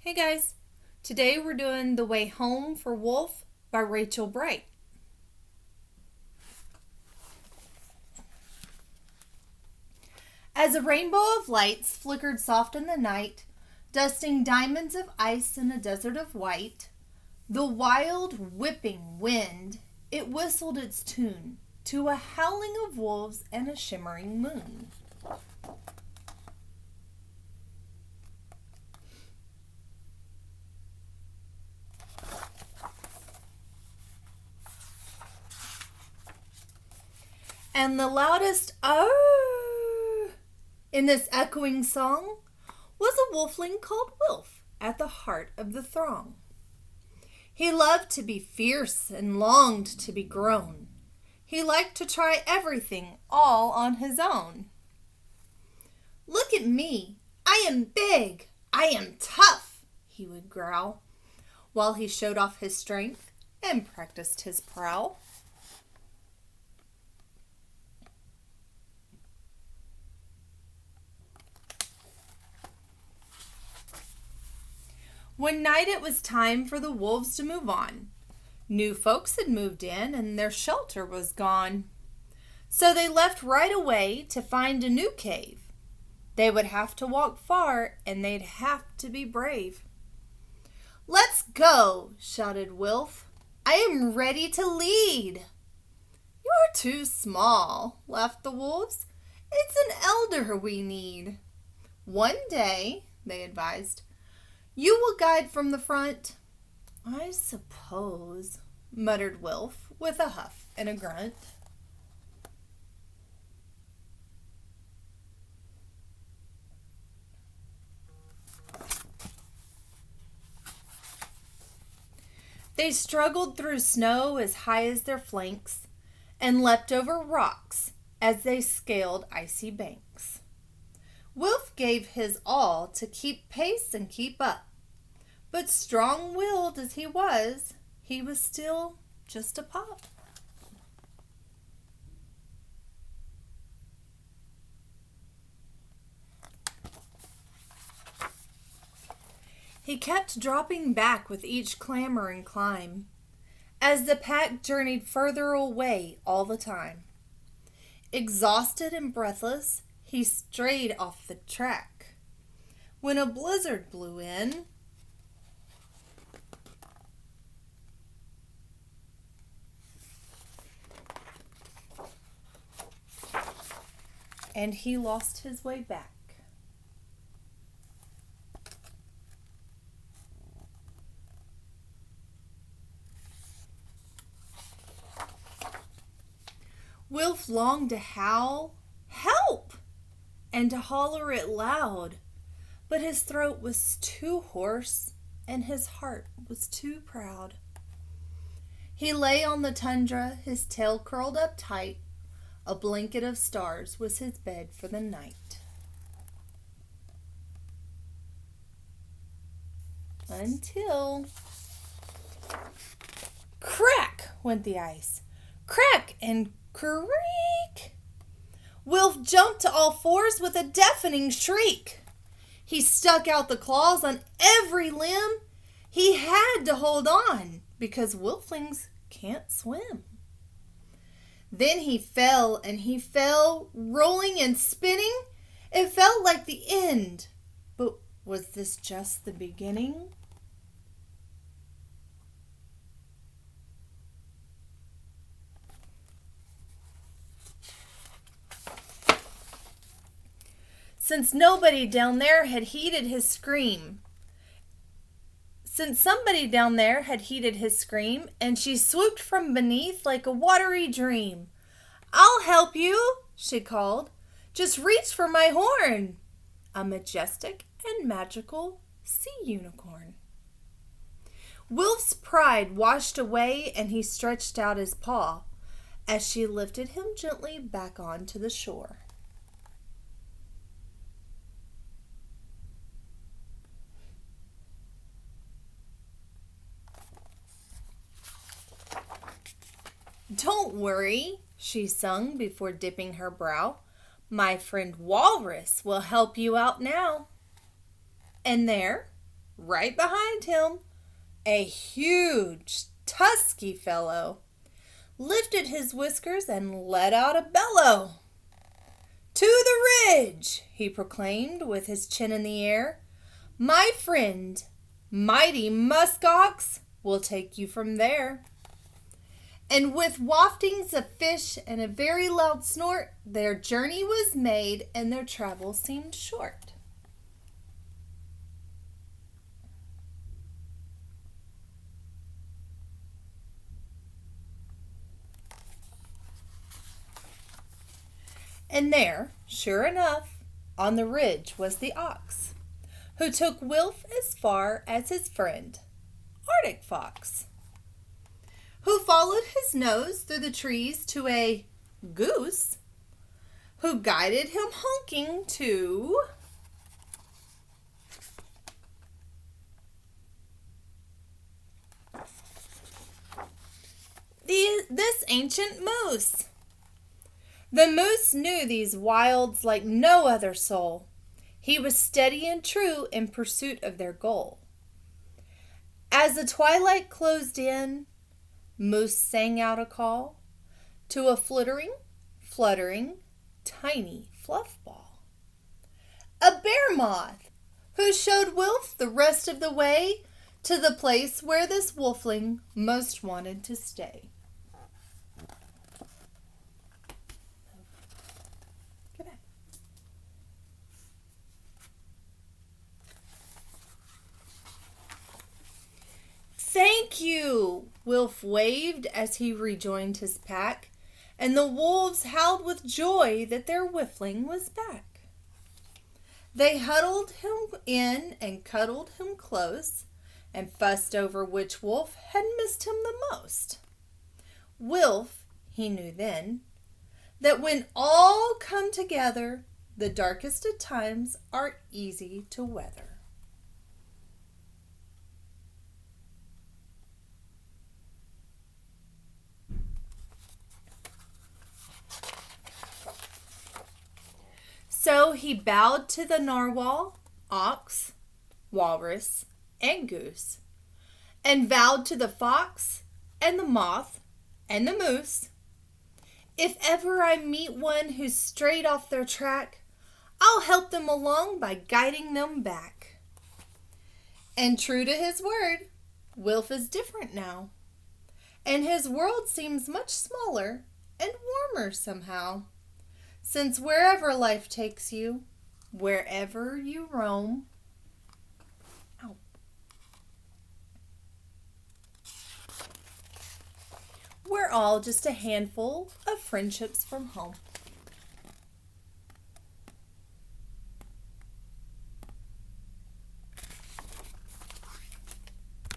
Hey guys, today we're doing The Way Home for Wolf by Rachel Bright. As a rainbow of lights flickered soft in the night, dusting diamonds of ice in a desert of white, the wild whipping wind, it whistled its tune to a howling of wolves and a shimmering moon. And the loudest "oh" in this echoing song was a wolfling called Wilf at the heart of the throng. He loved to be fierce and longed to be grown. He liked to try everything all on his own. "Look at me, I am big, I am tough," he would growl, while he showed off his strength and practiced his prowl. One night it was time for the wolves to move on. New folks had moved in and their shelter was gone. So they left right away to find a new cave. They would have to walk far and they'd have to be brave. "Let's go," shouted Wilf. "I am ready to lead." "You're too small," laughed the wolves. "It's an elder we need." "One day," they advised, "you will guide from the front." "I suppose," muttered Wilf with a huff and a grunt. They struggled through snow as high as their flanks and leapt over rocks as they scaled icy banks. Wilf gave his all to keep pace and keep up, but strong-willed as he was still just a pup. He kept dropping back with each clamber and climb, as the pack journeyed further away all the time. Exhausted and breathless, he strayed off the track when a blizzard blew in. And he lost his way back. Wilf longed to howl, "Help!" and to holler it loud, but his throat was too hoarse and his heart was too proud. He lay on the tundra, his tail curled up tight. A blanket of stars was his bed for the night. Until crack went the ice. Crack and creak! Wilf jumped to all fours with a deafening shriek. He stuck out the claws on every limb. He had to hold on because wolflings can't swim. Then he fell and he fell, rolling and spinning. It felt like the end. But was this just the beginning? Since somebody down there had heeded his scream, and she swooped from beneath like a watery dream. "I'll help you," she called. "Just reach for my horn." A majestic and magical sea unicorn. Wilf's pride washed away and he stretched out his paw as she lifted him gently back onto the shore. "Don't worry," she sung before dipping her brow. "My friend Walrus will help you out now." And there, right behind him, a huge, tusky fellow lifted his whiskers and let out a bellow. "To the ridge," he proclaimed with his chin in the air. "My friend, mighty musk ox, will take you from there." And with waftings of fish and a very loud snort, their journey was made and their travel seemed short. And there, sure enough, on the ridge was the ox, who took Wilf as far as his friend, Arctic Fox, who followed his nose through the trees to a goose, who guided him honking to this ancient moose. The moose knew these wilds like no other soul. He was steady and true in pursuit of their goal. As the twilight closed in, Moose sang out a call to a fluttering, tiny fluff ball. A bear moth, who showed Wilf the rest of the way to the place where this wolfling most wanted to stay. "Thank you," Wilf waved as he rejoined his pack, and the wolves howled with joy that their whiffling was back. They huddled him in and cuddled him close, and fussed over which wolf had missed him the most. Wilf, he knew then, that when all come together, the darkest of times are easy to weather. So he bowed to the narwhal, ox, walrus, and goose, and vowed to the fox and the moth and the moose, "If ever I meet one who's strayed off their track, I'll help them along by guiding them back." And true to his word, Wilf is different now, and his world seems much smaller and warmer somehow. Since wherever life takes you, wherever you roam, we're all just a handful of friendships from home.